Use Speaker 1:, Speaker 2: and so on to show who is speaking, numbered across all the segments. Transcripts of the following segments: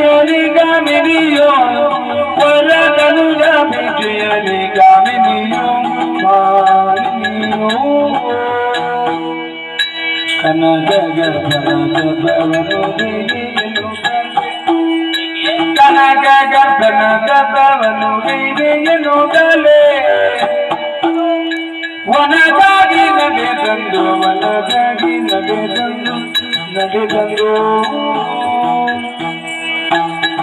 Speaker 1: ಬಿಜುಯಲಿ ಗಾಮಿನಿಯೋ ವರದನುಜ ಬಿಜುಯಲಿ ಗಾಮಿನಿಯೋ ಮಾಲಿನಿಯೋ ಕನಕ ಗರ್ಭನಗಬವನು ಬೀರೆಯಲು ಕನಕ ಗರ್ಭನಗಬವನು ಬೀರೆಯಲು ಗಲೆ ವನದಾಗಿ ನಡೆದಂದು ವನದಾಗಿ ನಡೆದಂದು ನಡೆದಂದು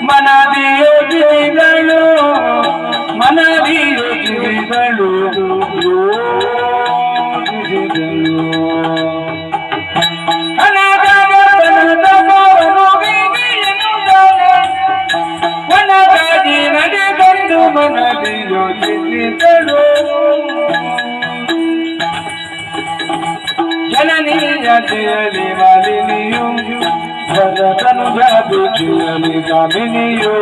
Speaker 1: ಮನದಿಯೋ ಜಿವಿಗಳು ಮನದಿಯೋ ಜಿವಿಗಳು ಜಿವಿಗಳು ವನದಾಗಿ ನಡೆದಂದು ಮನದಿಯೋ ಜಿವಿಗಳು ಜನನೀಯ ಜಯಲಿ ಮಾಲಿನಿಯೋ ವರದನುಜ ಬಿಜುಯಲಿ ಗಾಮಿನಿಯೋ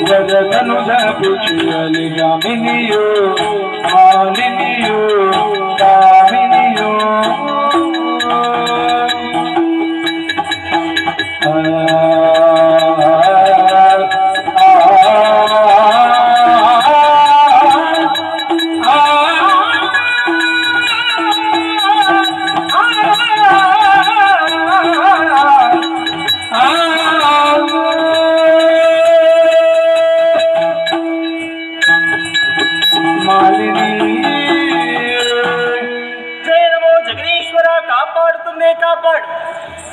Speaker 1: ವರದನುಜ ಬಿಜುಯಲಿ ಗಾಮಿನಿಯೋ ಮಾಲಿನಿಯೋ ಗಾಮಿನಿಯೋ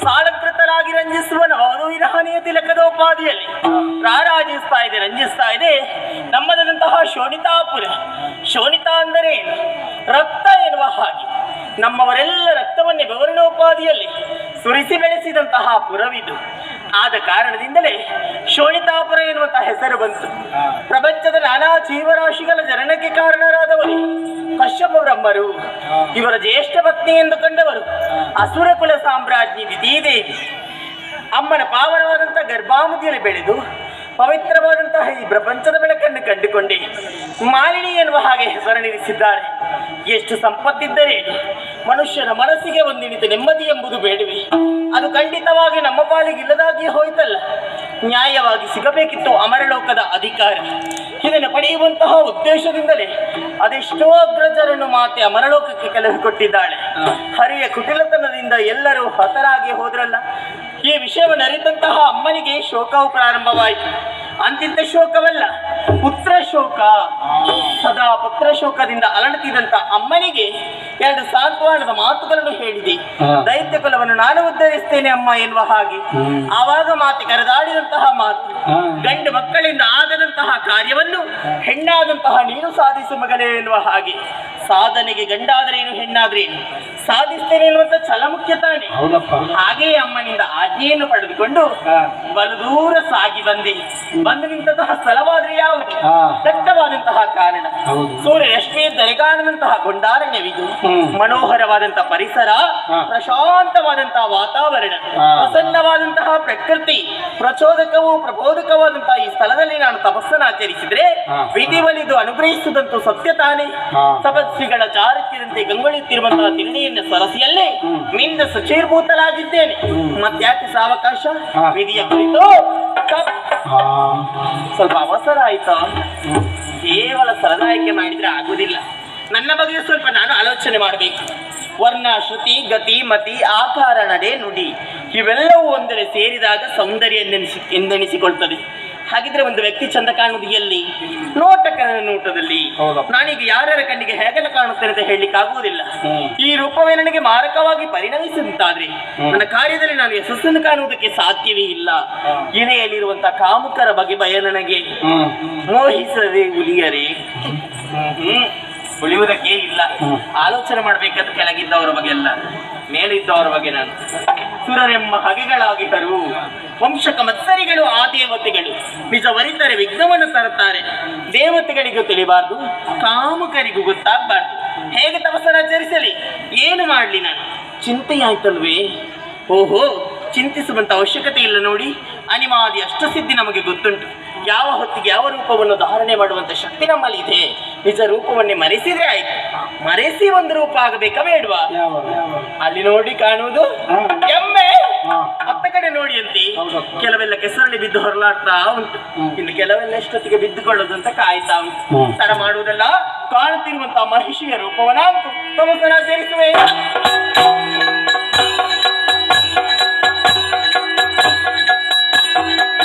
Speaker 2: ಸಾಲಂಕೃತರಾಗಿ ರಂಜಿಸುವನು ಅದು ವಿರಹಣೀಯ ತಿಲಕದೋಪಾದಿಯಲ್ಲಿ ರಾರಾಜಿಸ್ತಾ ಇದೆ, ರಂಜಿಸ್ತಾ ಇದೆ ನಮ್ಮದಂತಹ ಶೋಣಿತಾಪುರ. ಶೋಣಿತಾ ಅಂದರೆ ಏನು? ರಕ್ತ ಎನ್ನುವ ಹಾಗೆ ನಮ್ಮವರೆಲ್ಲ ರಕ್ತವನ್ನೇ ಬೆವರಿನೋಪಾದಿಯಲ್ಲಿ ಸುರಿಸಿ ಬೆಳೆಸಿದಂತಹ ಪುರವಿದು. ಆದ ಕಾರಣದಿಂದಲೇ ಶೋಣಿತಾಪುರ ಎನ್ನುವಂತಹ ಹೆಸರು ಬಂತು. ಪ್ರಪಂಚದ ನಾನಾ ಜೀವರಾಶಿಗಳ ಜನನಕ್ಕೆ ಕಾರಣರಾದವರು ಕಶ್ಯಪ ಬ್ರಹ್ಮರು, ಇವರ ಜ್ಯೇಷ್ಠ ಪತ್ನಿ ಎಂದು ಕಂಡವರು ಅಸುರ ಕುಲ ಸಾಮ್ರಾಜ್ಞಿ ದಿತಿದೇವಿ. ಅಮ್ಮನ ಪಾವನವಾದಂತಹ ಗರ್ಭಾಮುದಿಯಲ್ಲಿ ಬೆಳೆದು ಪವಿತ್ರವಾದಂತಹ ಈ ಪ್ರಪಂಚದ ಬೆಳಕನ್ನು ಕಂಡುಕೊಂಡೆ ಮಾಲಿನಿ ಎನ್ನುವ ಹಾಗೆ ಹೆಸರನ್ನಿರಿಸಿದ್ದಾರೆ. ಎಷ್ಟು ಸಂಪತ್ತಿದ್ದರೆ ಮನುಷ್ಯನ ಮನಸ್ಸಿಗೆ ಒಂದಿನಿತ ನೆಮ್ಮದಿ ಎಂಬುದು ಬೇಡವೆ? ಅದು ಖಂಡಿತವಾಗಿ ನಮ್ಮ ಪಾಲಿಗೆ ಇಲ್ಲದಾಗಿ ಹೋಯ್ತಲ್ಲ. ನ್ಯಾಯವಾಗಿ ಸಿಗಬೇಕಿತ್ತು ಅಮರಲೋಕದ ಅಧಿಕಾರ. ಇದನ್ನು ಪಡೆಯುವಂತಹ ಉದ್ದೇಶದಿಂದಲೇ ಅದೆಷ್ಟೋ ಅಗ್ರಜರನ್ನು ಮಾತೆ ಅಮರಲೋಕಕ್ಕೆ ಕಳುಹಿಕೊಟ್ಟಿದ್ದಾಳೆ. ಹರಿಯ ಕುಟಿಲತನದಿಂದ ಎಲ್ಲರೂ ಹತರಾಗಿ ಹೋದ್ರಲ್ಲ. ಈ ವಿಷಯವನ್ನು ಅರಿತಂತಹ ಅಮ್ಮನಿಗೆ ಶೋಕವು ಪ್ರಾರಂಭವಾಯಿತು. ಅಂತಿಂತ ಶೋಕವಲ್ಲ, ಪುತ್ರ ಶೋಕ. ಸದಾ ಪುತ್ರ ಶೋಕದಿಂದ ಅಲಳುತ್ತಿದ್ದಂತ ಅಮ್ಮನಿಗೆ ಎರಡು ಸಾಂತ್ವನದ ಮಾತುಗಳನ್ನು ಹೇಳಿದೆ. ದೈತ್ಯ ಕುಲವನ್ನು ನಾನು ಉದ್ಧರಿಸ್ತೇನೆ ಅಮ್ಮ ಎನ್ನುವ ಹಾಗೆ. ಆವಾಗ ಮಾತೆ ಕರೆದಾಡಿದಂತಹ ಮಾತು, ಗಂಡು ಮಕ್ಕಳಿಂದ ಆಗದಂತಹ ಕಾರ್ಯವನ್ನು ಹೆಣ್ಣಾದಂತಹ ನೀನು ಸಾಧಿಸು ಮಗನೇ ಎನ್ನುವ ಹಾಗೆ. ಸಾಧನೆಗೆ ಗಂಡಾದರೇನು ಹೆಣ್ಣಾದ್ರೇನು ಸಾಧಿಸ್ತೇನೆ ಎನ್ನುವಂತ ಛಲ ಮುಖ್ಯ ತಾನೆ. ಹಾಗೆಯೇ ಅಮ್ಮನಿಂದ ಆಜ್ಞೆಯನ್ನು ಪಡೆದುಕೊಂಡು ಬಲು ದೂರ ಸಾಗಿ ಬಂದು ನಿಂತಹ ಸ್ಥಳವಾದ್ರೆ ಯಾವುದು? ದಟ್ಟವಾದಂತಹ ಕಾರಣ, ಸೂರ್ಯ ರಶ್ಮಿ ದರೆಗಾಣದಂತಹ ಗೊಂಡಾರಣ್ಯವಿದು. ಮನೋಹರವಾದಂತಹ ಪರಿಸರ, ಪ್ರಶಾಂತವಾದಂತಹ ವಾತಾವರಣ, ಪ್ರಸನ್ನವಾದಂತಹ ಪ್ರಕೃತಿ, ಪ್ರಚೋದಕವೂ ಪ್ರಬೋಧಕವಾದಂತಹ ಈ ಸ್ಥಳದಲ್ಲಿ ನಾನು ತಪಸ್ಸನ್ನು ಆಚರಿಸಿದ್ರೆ ವಿಧಿ ಒಲಿದು ಅನುಗ್ರಹಿಸುವುದಂತೂ ಸತ್ಯ ತಾನೆ. ತಪಸ್ಸಿಗಳ ಚಾರಿತ್ಯದಂತೆ ಗಂಗೊಳಿಯುತ್ತಿರುವಂತಹ ತಿರುಣಿಯ ಸರಸಿಯಲ್ಲೇ ಮಿಂದ ಸುಚೀರ್ಭೂತಲಾಗಿದ್ದೇನೆ. ಮತ್ತ್ಯಾಕೆ ಸಾವಕಾಶ? ವಿಧಿಯ ಕುರಿತು ಸ್ವಲ್ಪ ಅವಸರ ಆಯ್ತಾ? ಕೇವಲ ಸರದಾಯಿಕೆ ಮಾಡಿದ್ರೆ ಆಗುದಿಲ್ಲ. ನನ್ನ ಬಗ್ಗೆ ಸ್ವಲ್ಪ ನಾನು ಆಲೋಚನೆ ಮಾಡಬೇಕು. ವರ್ಣ, ಶ್ರುತಿ, ಗತಿ, ಮತಿ, ಆಕಾರ, ನಡೆ, ನುಡಿ ಇವೆಲ್ಲವೂ ಒಂದೆಡೆ ಸೇರಿದಾಗ ಸೌಂದರ್ಯ ಎಂದೆನಿಸಿಕೊಳ್ತದೆ. ಹಾಗಿದ್ರೆ ಒಂದು ವ್ಯಕ್ತಿ ಚಂದ ಕಾಣುವುದು ಎಲ್ಲಿ? ನೋಟದಲ್ಲಿ. ನಾನೀಗ ಯಾರ್ಯಾರ ಕಣ್ಣಿಗೆ ಹೇಗೆಲ್ಲ ಕಾಣುತ್ತೇನೆ ಅಂತ ಹೇಳಲಿಕ್ಕೆ ಆಗುವುದಿಲ್ಲ. ಈ ರೂಪವೇ ನನಗೆ ಮಾರಕವಾಗಿ ಪರಿಣಮಿಸಿದಂತಾದ್ರೆ ನನ್ನ ಕಾರ್ಯದಲ್ಲಿ ನಾನು ಯಶಸ್ಸನ್ನು ಕಾಣುವುದಕ್ಕೆ ಸಾಧ್ಯವೇ ಇಲ್ಲ. ಎಣೆಯಲ್ಲಿರುವಂತಹ ಕಾಮುಕರ ಬಗ್ಗೆ ಭಯ ನನಗೆ. ಮೋಹಿಸದೆ ಉಲಿಯರೇ, ಉಳಿಯುವುದಕ್ಕೆ ಇಲ್ಲ. ಆಲೋಚನೆ ಮಾಡ್ಬೇಕಂತ ಕೆಳಗಿದ್ದವರ ಬಗ್ಗೆ ಅಲ್ಲ, ಮೇಲಿದ್ದವರ ಬಗ್ಗೆ. ನಾನು ಸುರರೆಮ್ಮ ಹಗೆಗಳಾಗಿದ್ದರು, ವಂಶಕ ಮತ್ಸರಿಗಳು ಆ ದೇವತೆಗಳು. ನಿಜವರಿತರೆ ವಿಘ್ನವನ್ನು ತರುತ್ತಾರೆ. ದೇವತೆಗಳಿಗೂ ತಿಳಿಬಾರ್ದು, ಕಾಮುಕರಿಗೂ ಗೊತ್ತಾಗಬಾರ್ದು. ಹೇಗೆ ತಪಸ್ಸನ್ನಾಚರಿಸಲಿ? ಏನು ಮಾಡಲಿ? ನಾನು ಚಿಂತೆಯಾಯ್ತಲ್ವೇ? ಓಹೋ, ಚಿಂತಿಸುವಂತ ಅವಶ್ಯಕತೆ ಇಲ್ಲ ನೋಡಿ. ಅನಿಮಾದಿ ಅಷ್ಟಸಿದ್ಧಿ ನಮಗೆ ಗೊತ್ತುಂಟು. ಯಾವ ಹೊತ್ತಿಗೆ ಯಾವ ರೂಪವನ್ನು ಧಾರಣೆ ಮಾಡುವಂತ ಶಕ್ತಿ ನಮ್ಮಲ್ಲಿ ಇದೆ. ನಿಜ ರೂಪವನ್ನೇ ಮರೆಸಿದ್ರೆ ಆಯ್ತು. ಮರೆಸಿ ಒಂದು ರೂಪ ಆಗಬೇಕಾ ಬೇಡವಾ? ಅಲ್ಲಿ ನೋಡಿ ಕಾಣುವುದು ಎಮ್ಮೆ, ಅತ್ತ ಕಡೆ ನೋಡಿ ನೋಡಿ ಅಂತೆ
Speaker 1: ಹೌದಪ್ಪ.
Speaker 2: ಕೆಲವೆಲ್ಲ ಕೆಸರಲ್ಲಿ ಬಿದ್ದು ಹೊರಲಾಡ್ತಾ ಉಂಟು. ಇನ್ನು ಕೆಲವೆಲ್ಲ ಎಷ್ಟೊತ್ತಿಗೆ ಬಿದ್ದುಕೊಳ್ಳೋದು ಅಂತ ಕಾಯ್ತಾ ಉಂಟು. ತಡ ಮಾಡುವುದಲ್ಲ, ಕಾಣುತ್ತಿರುವಂತಹ ಮಹಿಷಿಯ ರೂಪವನ್ನ ಅಂತೂ ತಮಸನ ಸೇರಿಸುವೆ.